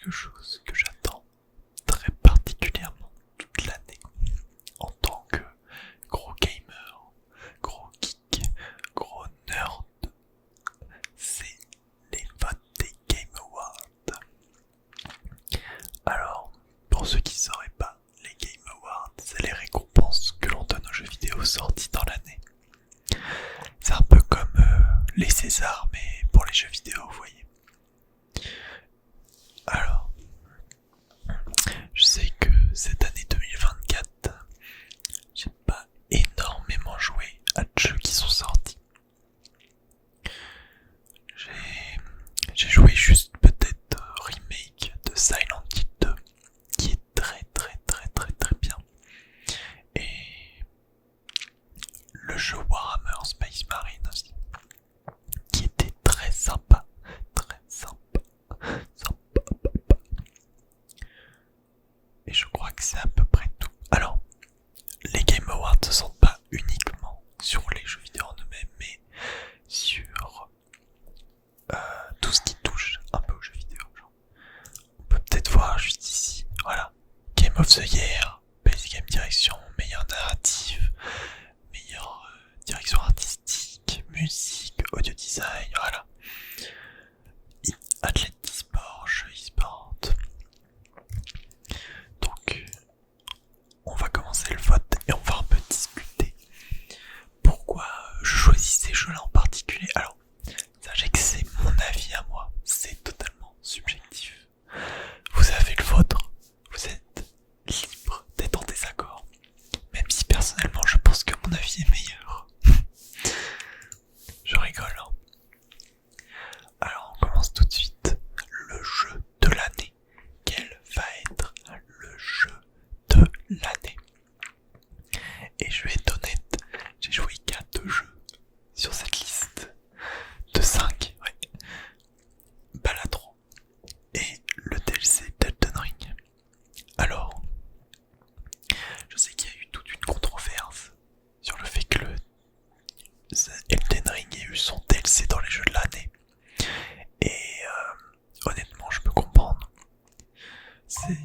quelque chose que j'attends très particulièrement toute l'année en tant que gros gamer, gros geek, gros nerd. C'est les votes des Game Awards. Alors, pour ceux qui ne sauraient pas, les Game Awards, c'est les récompenses que l'on donne aux jeux vidéo sortis dans l'année. C'est un peu comme les Césars, mais pour les jeux vidéo, vous voyez. Alors, je sais que cette année 2024, j'ai pas énormément joué à de jeux qui sont sortis. J'ai joué juste peut-être remake de Silent Hill 2, qui est très bien. Et le jeu Warhammer Space Marine aussi, qui était très sympa. Et je crois que c'est à peu près tout. Alors, les Game Awards ne sont pas uniquement sur les jeux vidéo en eux-mêmes, mais sur tout ce qui touche un peu aux jeux vidéo. Genre. On peut peut-être voir juste ici, voilà, Game of the Year, Best Game Direction, meilleure narrative, meilleure direction artistique, musique, audio design, voilà. Athlète e-sport, jeu e-sport. Donc, on va commencer le vote et on va un peu discuter pourquoi je choisis ces jeux-là en particulier. Alors, sachez que c'est mon avis à moi, c'est totalement subjectif. Vous avez le vôtre, vous êtes libre d'être en désaccord, même si personnellement je pense que mon avis est meilleur. Je rigole, hein. Alors on commence tout de suite. Le jeu de l'année. Quel va être le jeu de l'année? Et je vais être honnête, j'ai joué qu'à 2 jeux sur cette liste de 5, ouais. Balatron et le DLC d'Elden Ring. Alors, je sais qu'il y a eu toute une controverse sur le fait que Elden Ring ait eu son DLC dans les jeux de l'année. Et honnêtement, je peux comprendre. C'est...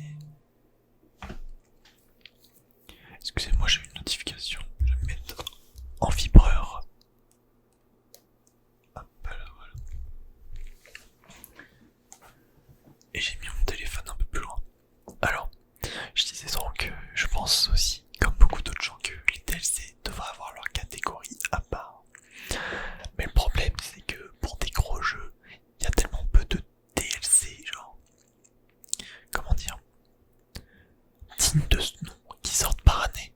Excusez-moi, j'ai eu une notification. Je vais me mettre en vibreur. Hop là, voilà. Et j'ai mis mon téléphone un peu plus loin. Alors, je disais donc, je pense aussi, comme beaucoup d'autres gens, que les DLC devraient avoir leur catégorie à part. Mais le problème, c'est que pour des gros jeux, il y a tellement peu de DLC, genre, comment dire, dignes de ce nom, qui sortent par année.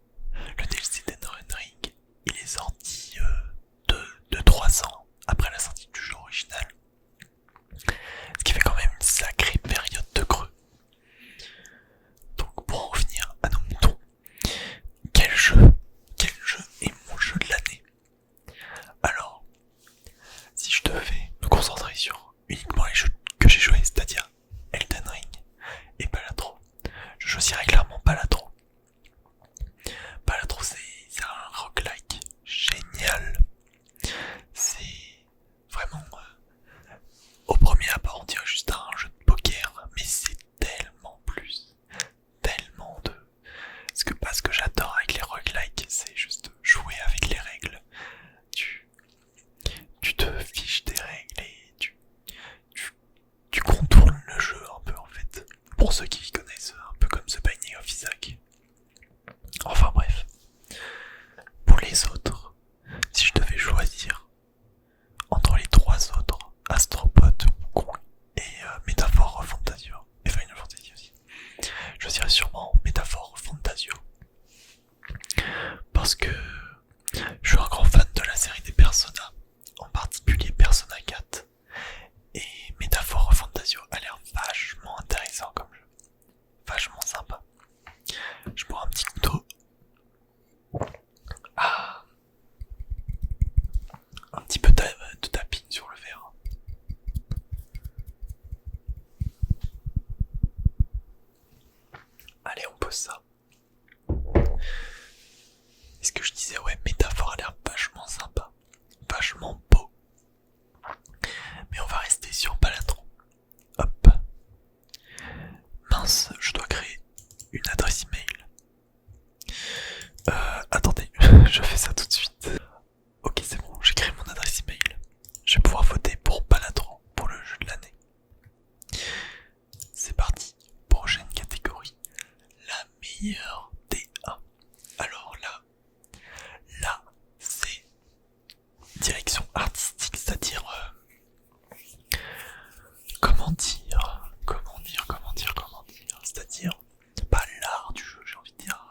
Le DLC d'Elden Ring, il est sorti 2-3 ans après la sortie du jeu original. Ce qui fait quand même une sacrée période de creux. Donc pour en revenir à nos moutons, quel jeu est mon jeu de l'année? Alors, si je devais me concentrer sur uniquement les jeux que j'ai joués, c'est-à-dire Elden Ring et Balatro, je choisirais clairement Balatro. Balatro, c'est un roguelike génial. C'est vraiment au premier abord on dirait juste un jeu de poker, mais c'est tellement plus, tellement de... Ce que j'adore avec les roguelikes, c'est juste jouer avec les règles. Tu te fiches des règles et tu contournes le jeu un peu en fait. Pour ceux qui connaissent, un peu comme The Binding of Isaac. Enfin bref. Pour les autres, si je devais choisir entre les 3 autres, Astropod, Wukong et Métaphore Fantasio, et Final Fantasy aussi, je choisirais sûrement Métaphore Fantasio. Parce que je suis un grand fan de la série des Persona, en particulier Persona 4. Et Métaphore Fantasio a l'air vachement intéressant comme jeu. Vachement sympa. Je bois un petit coup d'eau. Ah. Un petit peu de tapping sur le verre. Allez, on pose ça. Est-ce que je disais, ouais, Métaphore a l'air vachement sympa. Vachement beau. Mais on va rester sur Balatron. Hop. mince, je dois créer une adresse email. Attendez, je fais ça tout de suite. Ok, c'est bon, j'ai créé mon adresse email. Je vais pouvoir voter pour Balatron pour le jeu de l'année. C'est parti, prochaine catégorie, la meilleure DA. Alors là, c'est direction artistique, c'est-à-dire c'est-à-dire pas l'art du jeu, j'ai envie de dire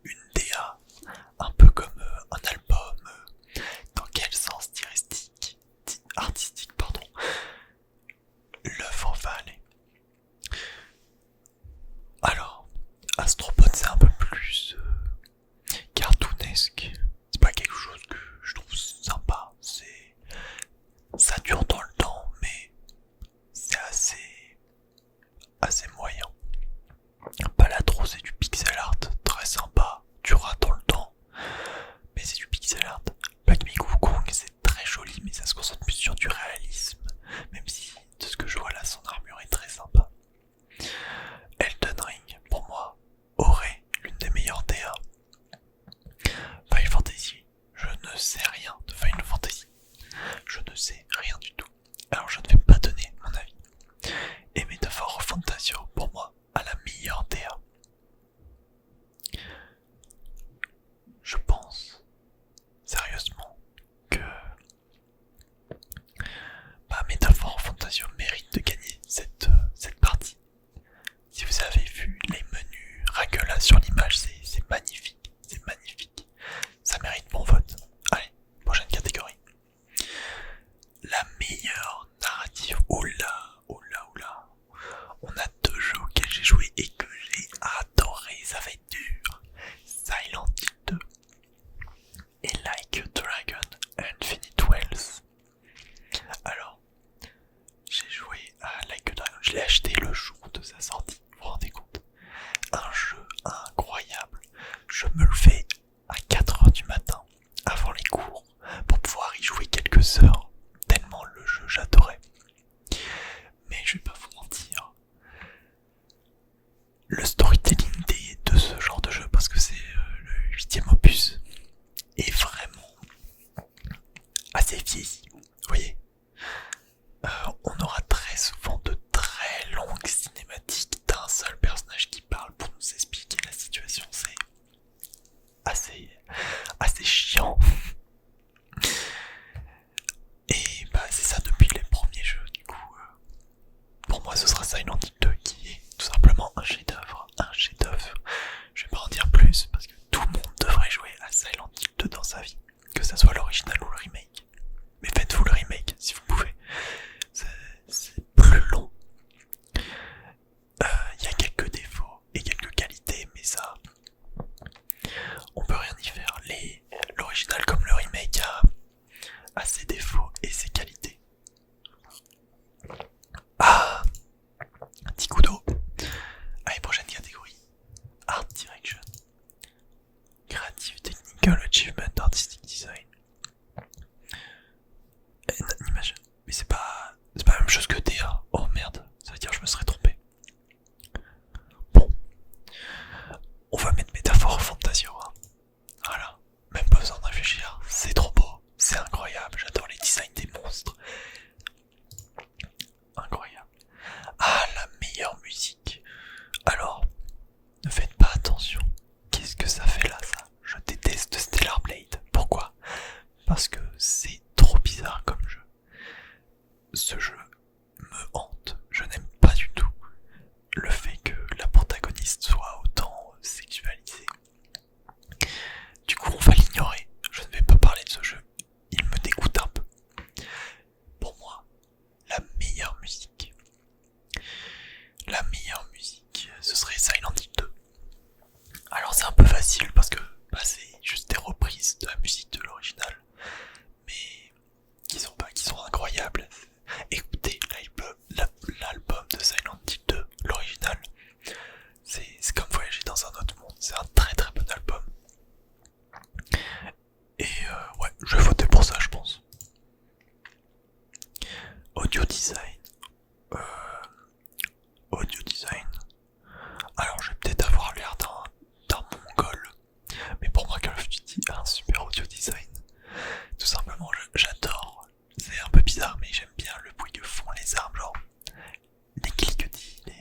une DA, un peu comme un album. Dans quel sens artistique, pardon, l'œuvre va aller. Alors, Astropod c'est un peu plus cartoonesque. C'est pas quelque chose que je trouve sympa. Ça dure dans le temps, mais c'est assez moyen. Balatro c'est du pixel art très sympa, durera dans le temps, mais c'est du pixel art. Black Myth Wukong c'est très joli, mais ça se concentre plus sur du réalisme, même si de ce que je vois là son armure est très sympa. Elden Ring pour moi aurait l'une des meilleures DA. Final Fantasy, je ne sais rien de Final Fantasy, je ne sais rien du tout, alors je ne vais pas donner mon avis. Et Metaphor of Fantasio pour moi a la meilleure DA. Je pense sérieusement que Metaphor Fantasio mérite de gagner cette partie. Si vous avez vu les menus Ragula sur l'image, c'est magnifique, ça mérite mon vote. Allez, prochaine catégorie. La meilleure narrative. Oula. On a deux jeux auxquels j'ai joué et que j'ai adoré, ça va être dur. Silent Hill 2 et Like a Dragon Infinite Wells. Alors, j'ai joué à Like a Dragon, je l'ai acheté le jour de sa sortie, vous vous rendez compte? Un jeu incroyable. Je me le fais à 4h du matin, avant les cours, pour pouvoir y jouer quelques heures, tellement le jeu j'adorais. Mais je vais pas vous mentir, le storytelling de ce genre de jeu, parce que c'est le 8ème opus, est vraiment assez vieilli, vous voyez. On aura très souvent de très longues cinématiques d'un seul personnage qui parle pour nous expliquer la situation, c'est assez chiant. Et c'est ça depuis les premiers jeux, du coup pour moi ce sera Silent Hill 2 qui est tout simplement un chef-d'œuvre. Je vais pas en dire plus parce que tout le monde devrait jouer à Silent Hill 2 dans sa vie, que ça soit l'original ou le remake. Mais faites-vous le remake si vous pouvez, c'est plus long. Il y a quelques défauts et quelques qualités, mais ça on peut rien y faire. L'original comme le remake a ses défauts et ses qualités.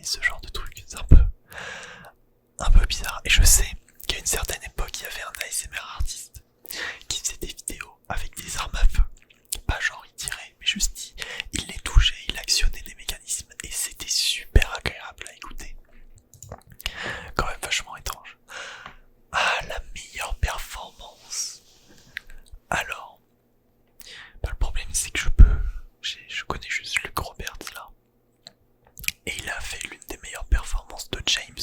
ce genre de truc. C'est un peu bizarre. Et je sais qu'à une certaine époque, il y avait un ASMR artiste qui faisait des vidéos avec des armes à feu. Pas genre il tirait, mais juste il les touchait, il actionnait des mécanismes et c'était super agréable à écouter. Quand même vachement étrange. Ah, la meilleure performance. Alors, bah, le problème c'est que je connais juste Luc Roberts là. Et il a fait l'une des meilleures performances de James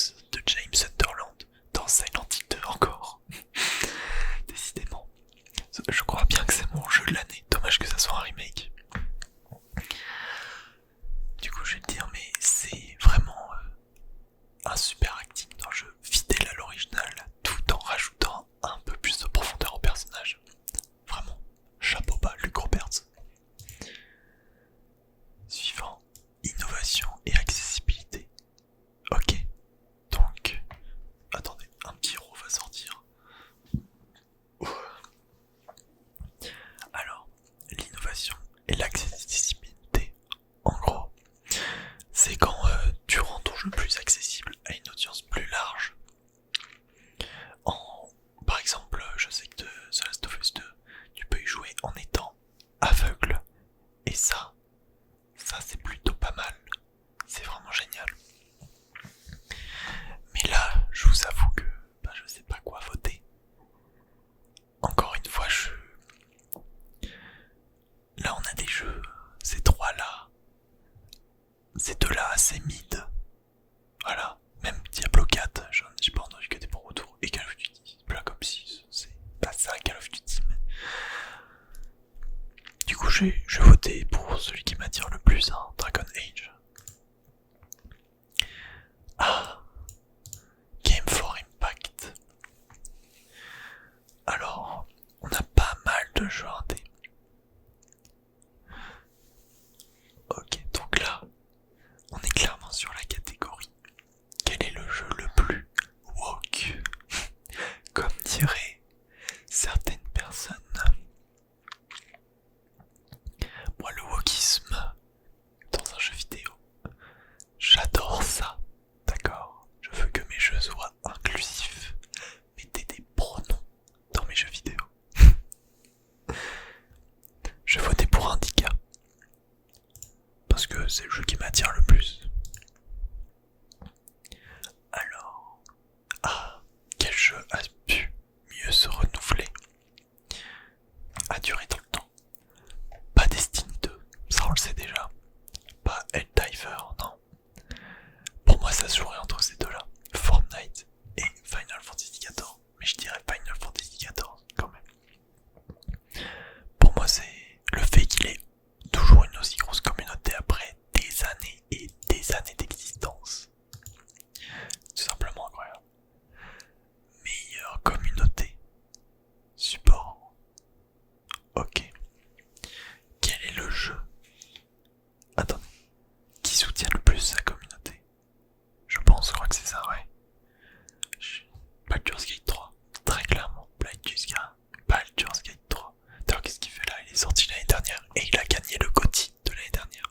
Sunderland dans Silent Hill 2 encore. Décidément. Je crois bien que c'est mon jeu de l'année. Dommage que ça soit un remake. Du coup, je vais te dire, mais c'est vraiment un super acting dans le jeu, fidèle à l'original, tout en rajoutant un peu plus de profondeur au personnage. Vraiment, chapeau bas, Luc Roberts. Suivant, innovation et accessibilité. Ok, donc, attendez, un petit roux va sortir. Alors, l'innovation et l'accessibilité, en gros, c'est quand tu rends ton jeu plus accessible à une audience plus large. Par exemple, je sais que de The Last of Us 2, tu peux y jouer en étant aveugle. Et ça c'est plutôt pas mal. C'est vraiment génial. Mais là, je vous avoue que je sais pas quoi voter. Encore une fois, là on a des jeux, ces trois-là, ces deux-là assez mid. Voilà, même Diablo 4, j'ai pas entendu que des bons retours. Et Call of Duty, Black Ops 6, c'est pas ça Call of Duty. Mais... Du coup, je vais voter pour celui qui m'attire le plus, hein, Dragon Age. Ah, Game for Impact. Alors, on a pas mal de jeux indés. Ok, donc là, on est clairement sur la catégorie. Quel est le jeu le plus woke? Comme diraient certaines personnes. Moi, le wokisme dans un jeu vidéo, j'adore ça. D'accord? Je veux que mes jeux soient inclusifs. Mettez des pronoms dans mes jeux vidéo. Je votais pour Indica. Parce que c'est le jeu qui m'attire le plus. Alors... Ah, quel jeu a pu mieux se renouveler, a duré dans le temps? Pas Destiny 2, ça on le sait déjà. Pas Helldiver, non. Pour moi ça se jouerait entre ces deux-là. Fortnite et Final Fantasy XIV. Mais je dirais Final Fantasy XIV quand même. Pour moi c'est le fait qu'il ait toujours une aussi grosse communauté après des années et des années d'existence. Tout simplement incroyable. Meilleure communauté. Support. Ok. Quel est le jeu? Attendez. Qui soutient le plus sa communauté? Je crois que c'est ça, ouais. Baldur's Gate 3. Très clairement. Baldur's Gate 3. D'ailleurs, qu'est-ce qu'il fait là? Il est sorti l'année dernière et il a gagné le GOTY de l'année dernière.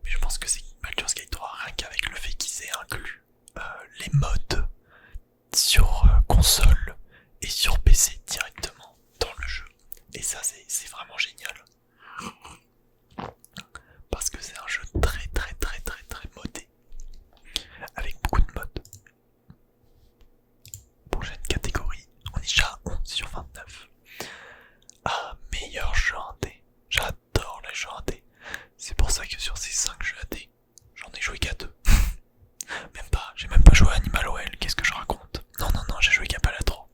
Mais je pense que c'est Baldur's Gate 3 rien qu'avec le fait qu'ils aient inclus les modes sur console et sur PC directement dans le jeu. Et ça c'est vraiment génial. Parce que c'est un jeu très modé. Avec beaucoup de modes. Prochaine catégorie, on est déjà à 11 sur 29. Ah, meilleur jeu indé. J'adore les jeux indés. C'est pour ça que sur ces 5 jeux indés, j'en ai joué qu'à 2. J'ai même pas joué à Animal OL, qu'est-ce que je raconte? Non, j'ai joué qu'à Balatro.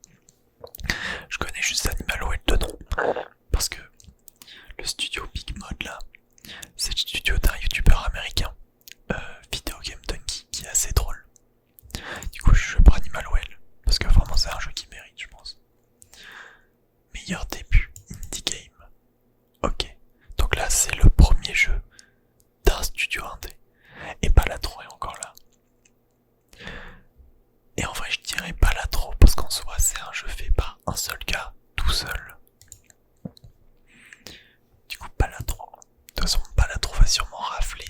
Je connais juste Animal OL de nom. Parce que le studio Big Mod là, c'est le studio d'un youtubeur américain, Video Game Donkey, qui est assez drôle. Du coup je joue pour Animal OL, parce que vraiment c'est un jeu qui mérite je pense. Meilleur début, indie game. Ok, donc là c'est le premier jeu d'un studio indé. Et Balatro est encore là. Et en vrai je dirais Balatro parce qu'en soi c'est un jeu fait par un seul gars, tout seul. Du coup Balatro. De toute façon Balatro va sûrement rafler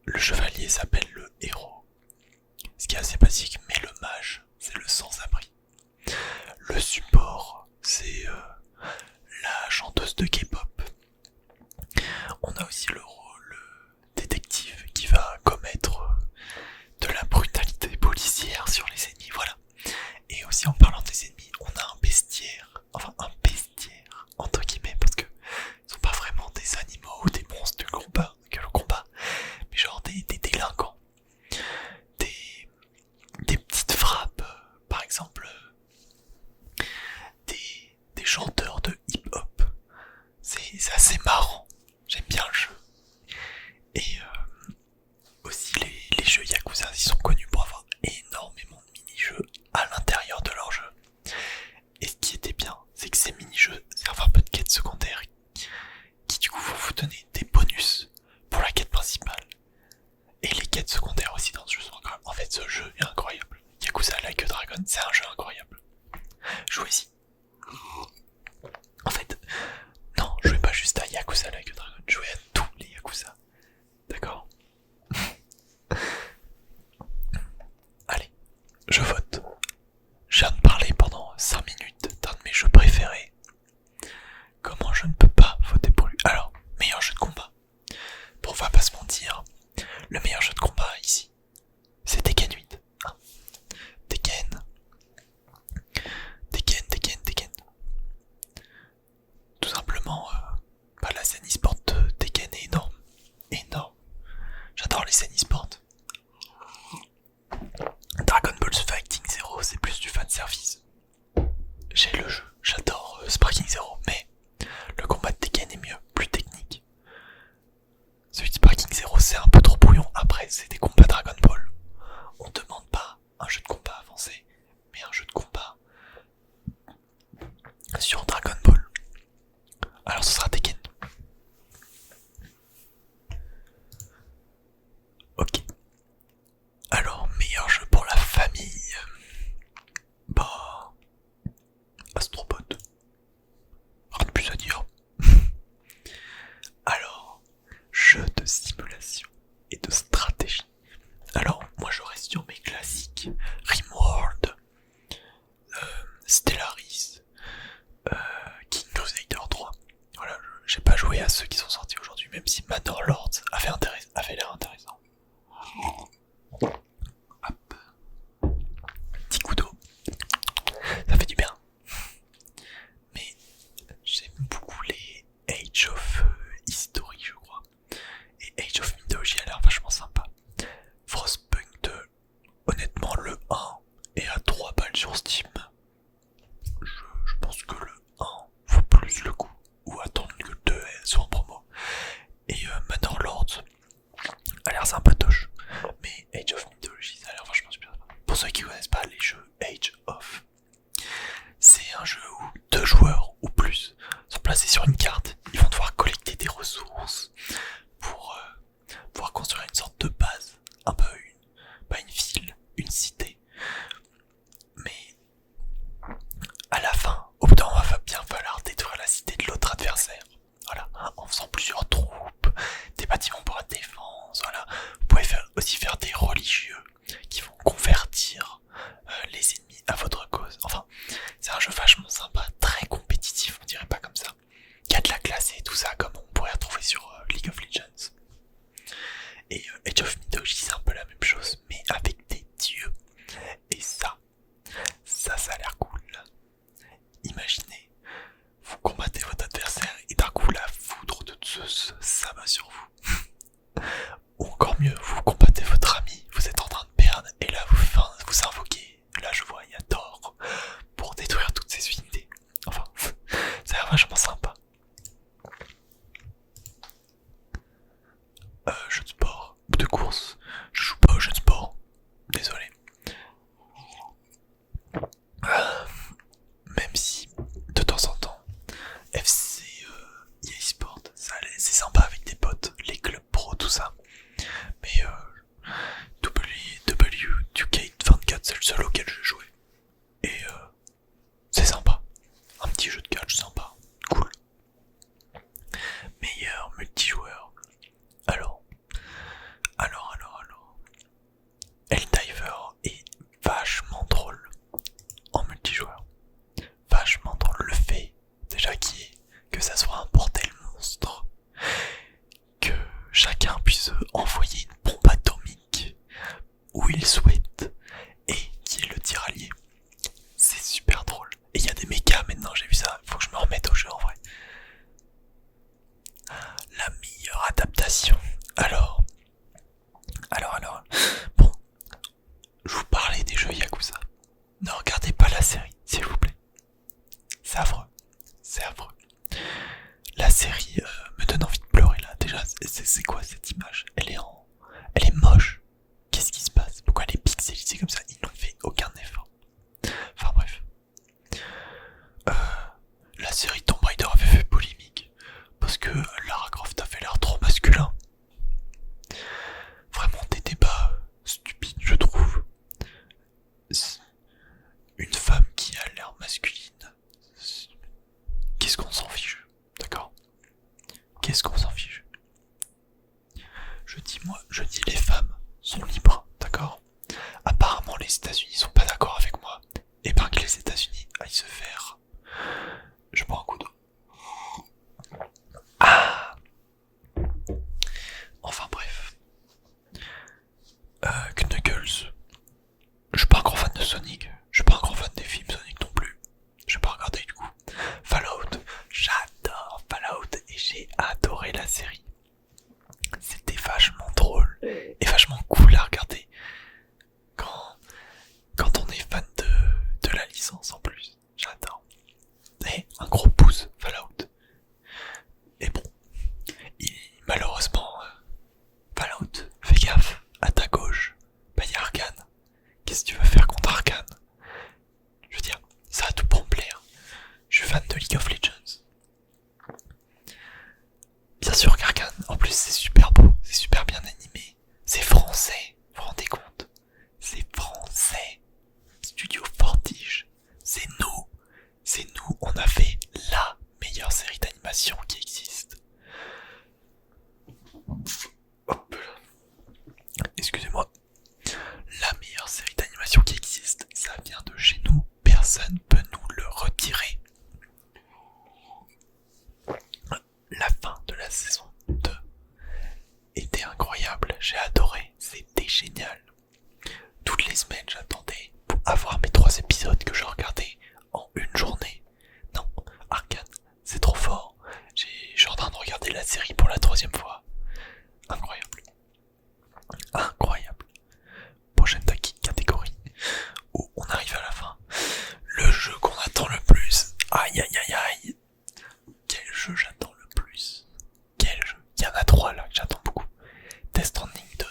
le chevalier s'appelle le héros, ce qui est assez basique, mais le mage, c'est le sans-abri. Le support, c'est la chanteuse de K-pop. On a aussi le rôle détective qui va commettre de la brutalité policière sur les ennemis, voilà. Et aussi en parlant des ennemis, on a un bestiaire, enfin un bestiaire entre guillemets, parce que ce sont pas vraiment des animaux ou des monstres de combat, que le combat, mais genre des délinquants, des petites frappes, par exemple des chanteurs de hip-hop. C'est assez marrant, j'aime bien le jeu. Et aussi les jeux Yakuza, ils sont connus pour avoir énormément de mini-jeux à l'intérieur de leur jeu. Et ce qui était bien, c'est que ces mini-jeux servent un peu de quête secondaire qui du coup vont vous donner des bonus pour la quête principale. Et les quêtes secondaires aussi dans ce jeu sont incroyables. En fait, ce jeu est incroyable. Yakuza Like a Dragon, c'est un jeu incroyable. Jouez-y. En fait, non, jouez pas juste à Yakuza Like a Dragon, jouez à tous les Yakuza. D'accord? Allez, je vote. Je viens de parler pendant 5 minutes d'un de mes jeux préférés. Comment je ne peux pas voter pour lui? Alors, meilleur jeu de combat. Bon, on va pas se mentir, le meilleur jeu de combat ici, c'est Tekken 8. Hein, Tekken. Tout simplement, la scène e-sport de Tekken est énorme. Énorme. J'adore les scènes e-sport. Dragon Ball Fighting Zero, c'est plus du fanservice. J'ai le jeu, j'adore Sparking Zero, mais le combat de Tekken est mieux, plus technique. Celui de Sparking Zero, c'est un peu trop brouillon. Après, c'est des combats Dragon Ball. On demande pas un jeu de combat avancé, mais un jeu de combat sur Dragon Ball. Alors ce sera Tekken. Ok. Alors, meilleur jeu pour la famille. Bah... Astrobot. Rien de plus à dire. Alors, jeu de simulation et de stratégie. Alors, moi je reste sur mes classiques. Rimworld, Stellaris, King Crusader 3. Voilà, j'ai pas joué à ceux qui sont sortis aujourd'hui, même si Manor Lords avait l'air intéressant. Hop. Petit coup d'eau. Ça fait du bien. Mais j'aime beaucoup les Age of History, je crois. Et Age of Mythology a l'air vachement sympa. Frostpunk 2, honnêtement le 1 est à 3 balles sur Steam. Je pense que le 1 vaut plus le coup, ou attendre que le 2 soit en promo. Et Manor Lords a l'air sympatoche, mais Age of Mythology ça a l'air vachement super. Pour ceux qui connaissent pas les jeux Age of, c'est un jeu où 2 joueurs ou plus sont placés sur une carte. Ils vont devoir collecter des ressources pour pouvoir construire une sorte de base, un peu pas une ville, une cité. Mais à la fin, au bout d'un moment, va bien falloir détruire la cité de l'autre adversaire. Voilà, en faisant plusieurs troupes, des bâtiments pour la défense, voilà. Vous pouvez aussi faire des religieux qui vont convertir les ennemis à votre cause. Enfin, c'est un jeu vachement sympa, très compétitif, on dirait pas comme ça. Il y a de la classe et tout ça, comme on pourrait retrouver sur League of Legends. Et Age of Mythology, c'est un peu la même chose, mais avec des dieux. Et ça a l'air cool. Imaginez, vous combattez votre adversaire et d'un coup la foudre de Zeus s'abat sur vous. Ou encore mieux, vous combattez votre ami, vous êtes en train de perdre et là vous invoquez, là je vois, il y a Thor pour détruire toutes ces unités. Enfin, ça a l'air vachement sympa. Jeu de sport, de course, je joue pas au jeu de sport, désolé. Même si de temps en temps FC EA Sport c'est sympa avec des potes, les clubs pro tout ça, mais W2K24 c'est le seul auquel je jouais et c'est sympa, un petit jeu de catch sympa, cool. Meilleur multijoueur, alors chacun puisse envoyer une bombe atomique où il souhaite et qui est le tiraillé. C'est super drôle. Et il y a des mechas maintenant, j'ai vu ça, faut que je me remette au jeu en vrai. La meilleure adaptation. Alors, bon, je vous parlais des jeux Yakuza. Ne regardez pas la série, s'il vous plaît. C'est affreux, c'est affreux. La série me donne envie de pleurer là. Déjà, c'est quoi cette image? Elle est moche. Qu'est-ce qui se passe? Pourquoi elle est pixelisée comme ça? Ils n'ont fait aucun effort. Enfin bref. La série Tomb Raider avait fait polémique parce que Lara Croft avait l'air trop masculin. Vraiment des débats stupides, je trouve. Une femme qui a l'air masculine, qu'est-ce qu'on s'en fiche, d'accord? Qu'est-ce qu'on s'en fiche? Je dis les femmes sont libres, d'accord? Apparemment les États-Unis sont pas d'accord avec moi. Et bien que les États-Unis aillent se faire. Je prends un coup d'eau. Ah. Enfin bref. Knuckles. Je suis pas un grand fan de Sonic. Je suis pas un grand fan des films Sonic non plus. Je vais pas regarder du coup. Fallout. J'adore Fallout et j'ai adoré la série. C'était vachement drôle et vachement cool à regarder quand on est fan de la licence en plus. J'adore. Et un gros pouce Fallout. Et bon, malheureusement, Fallout, fais gaffe, à ta gauche, bah y'a Arcane. Qu'est-ce que tu veux faire contre Arcane? Je veux dire, ça a tout pour me plaire. Je suis fan de League of Legends. Bien sûr qu'Arcane, en plus c'est super beau, c'est super bien animé. C'est français, vous vous rendez compte? C'est français. Studio Fortige. C'est nous, on a fait la meilleure série d'animation qui existe. Hop là. Excusez-moi. La meilleure série d'animation qui existe, ça vient de chez nous. Personne peut nous le retirer. La fin de la saison 2 était incroyable, j'ai adoré, c'était génial. Toutes les semaines j'attendais pour avoir mes 3 épisodes que je regardais en une journée. Non, Arcane, c'est trop fort. Je suis en train de regarder la série pour la 3e fois. Incroyable. Incroyable. Prochaine catégorie où on arrive à la fin. Le jeu qu'on attend le plus. Aïe aïe aïe aïe. Quel jeu j'attends le plus? Quel jeu? Il y en a 3 là que j'attends beaucoup. Death Stranding 2.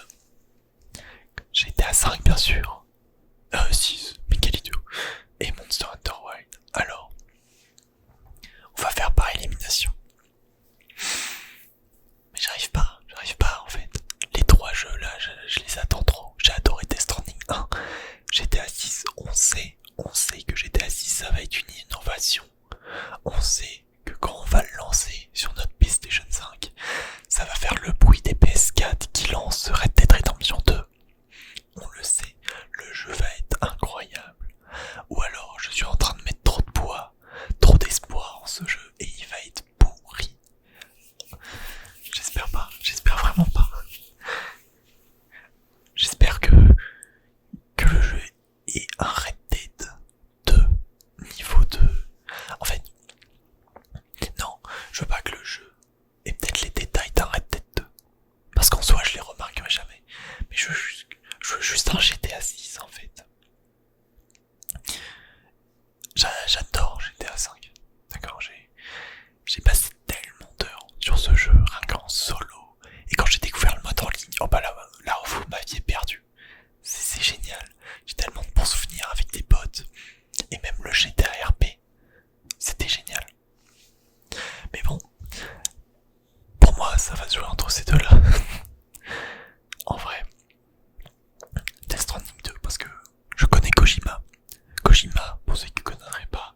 GTA 5 bien sûr. 6, mais quel idiot. Et Monster Hunter Wilds. Alors, on va faire par élimination. Mais j'arrive pas en fait. Les 3 jeux là, je les attends trop. J'ai adoré Death Stranding 1. GTA 6, on sait que GTA 6 ça va être une innovation. On sait que quand on va le lancer sur notre PlayStation 5, ça va faire le bruit des PS4 qui lancent Red Dead Redemption 2. On le sait, le jeu va être incroyable. Ou alors je suis en train de mettre trop de poids, trop d'espoir en ce jeu et il va être pourri. J'espère pas, j'espère vraiment pas. J'espère que le jeu est un Red Dead 2, niveau 2. En fait, non, je veux pas que le jeu ait peut-être les détails d'un Red Dead 2. Parce qu'en soi je les remarquerai jamais. Mais je veux juste un GTA 6 en fait. J'adore GTA 5. D'accord, j'ai passé tellement d'heures sur ce jeu, rien qu'en solo. Et quand j'ai découvert le mode en ligne, oh bah là vous m'aviez perdu. C'est génial. J'ai tellement de bons souvenirs avec des potes. Et même le GTA RP. C'était génial. Mais bon, pour moi ça va se jouer entre ces deux-là. En vrai, Death Stranding 2 parce que je connais Kojima. Kojima, pour ceux qui ne connaîtraient pas,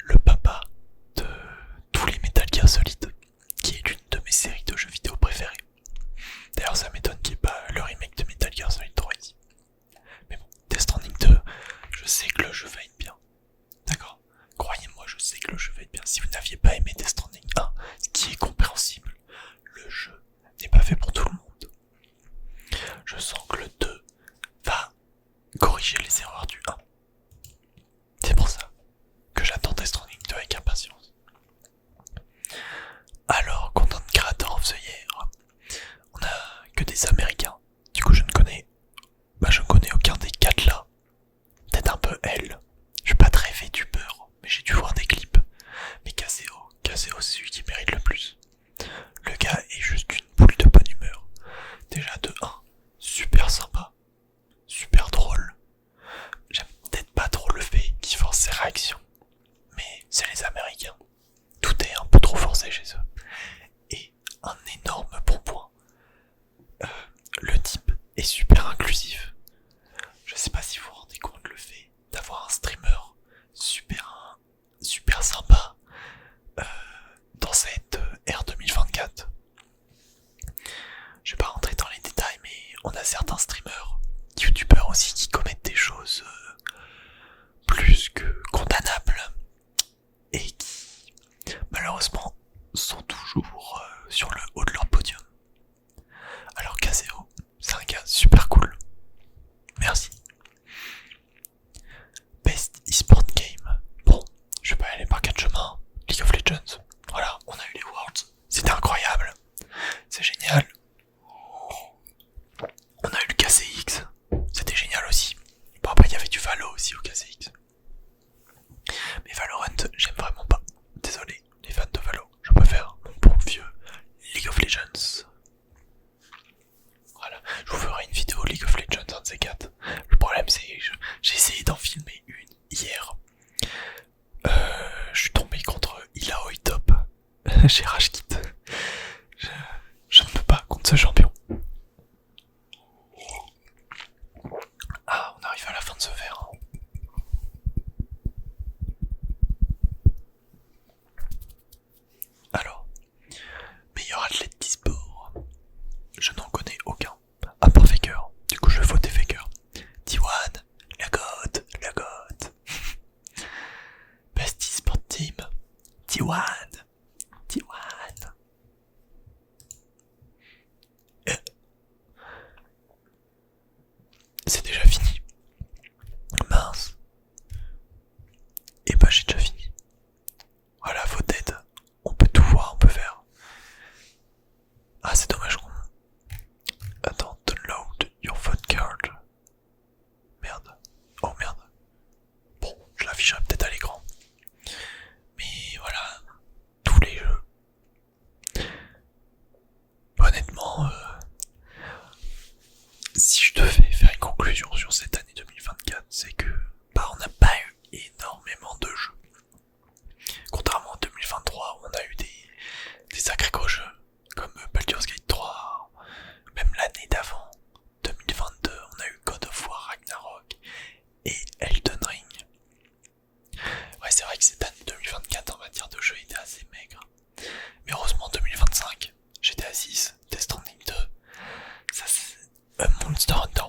le papa de tous les Metal Gear Solid, qui est l'une de mes séries de jeux vidéo préférées. D'ailleurs ça m'étonne qu'il n'y ait pas le remake de Metal Gear Solid 3 ici. Mais bon, Death Stranding 2, je sais que le jeu va être bien. D'accord? Croyez-moi, je sais que le jeu va être bien. Si vous n'aviez pas aimé Death Stranding 1, ce qui est compréhensible, le jeu n'est pas fait pour tout est super inclusif. Je sais pas si vous vous rendez compte le fait d'avoir un streamer super sympa dans cette ère 2024. Je vais pas rentrer dans les détails, mais on a certains streamers, youtubeurs aussi, qui commettent des choses plus que condamnables et qui malheureusement sont toujours sur le haut de leur podium. Alors Kazeo, c'est un gars super cool. Merci. Best eSport Game. Bon, je vais pas aller par quatre chemins. League of Legends. Voilà, on a eu les Worlds. C'était incroyable. C'est génial. On a eu le KCX. C'était génial aussi. Bon, après, il y avait du Valo aussi au KCX. Mais Valorant, j'aime vraiment pas. Désolé, les fans de Valo. Je préfère mon bon vieux League of Legends. Voilà, je vous ferai une vidéo League of Legends, un de ces quatre. Le problème, c'est que j'ai essayé d'en filmer une hier. Je suis tombé contre Ilao Top chez Rashkit. Je ne peux pas contre ce champion. Ah, on arrive à la fin de ce verre. Alors, meilleur athlète d'e-sport. Je n'en connais aucun, à part Faker. Du coup, je vais voter Faker. T1, la GOAT. Best eSport Team. T1. C'est déjà fini. Mince. Et bah j'ai déjà fini. Voilà, voted. On peut tout voir, on peut faire. Ah, c'est dommage qu'on... Attends, download your vote card. Merde. Oh merde. Bon, je l'afficherai peut-être à l'écran. Mais voilà, tous les jeux. Honnêtement, si je devais faire une conclusion sur cette année 2024, c'est que on n'a pas eu énormément de jeux. Contrairement à 2023 où on a eu des sacrés gros jeux comme Baldur's Gate 3, même l'année d'avant, 2022, on a eu God of War Ragnarok et Elden Ring. Ouais, c'est vrai que cette année 2024 en matière de jeux était assez maigre. Mais heureusement 2025, GTA 6, Death Stranding 2, ça c'est Monster Hunter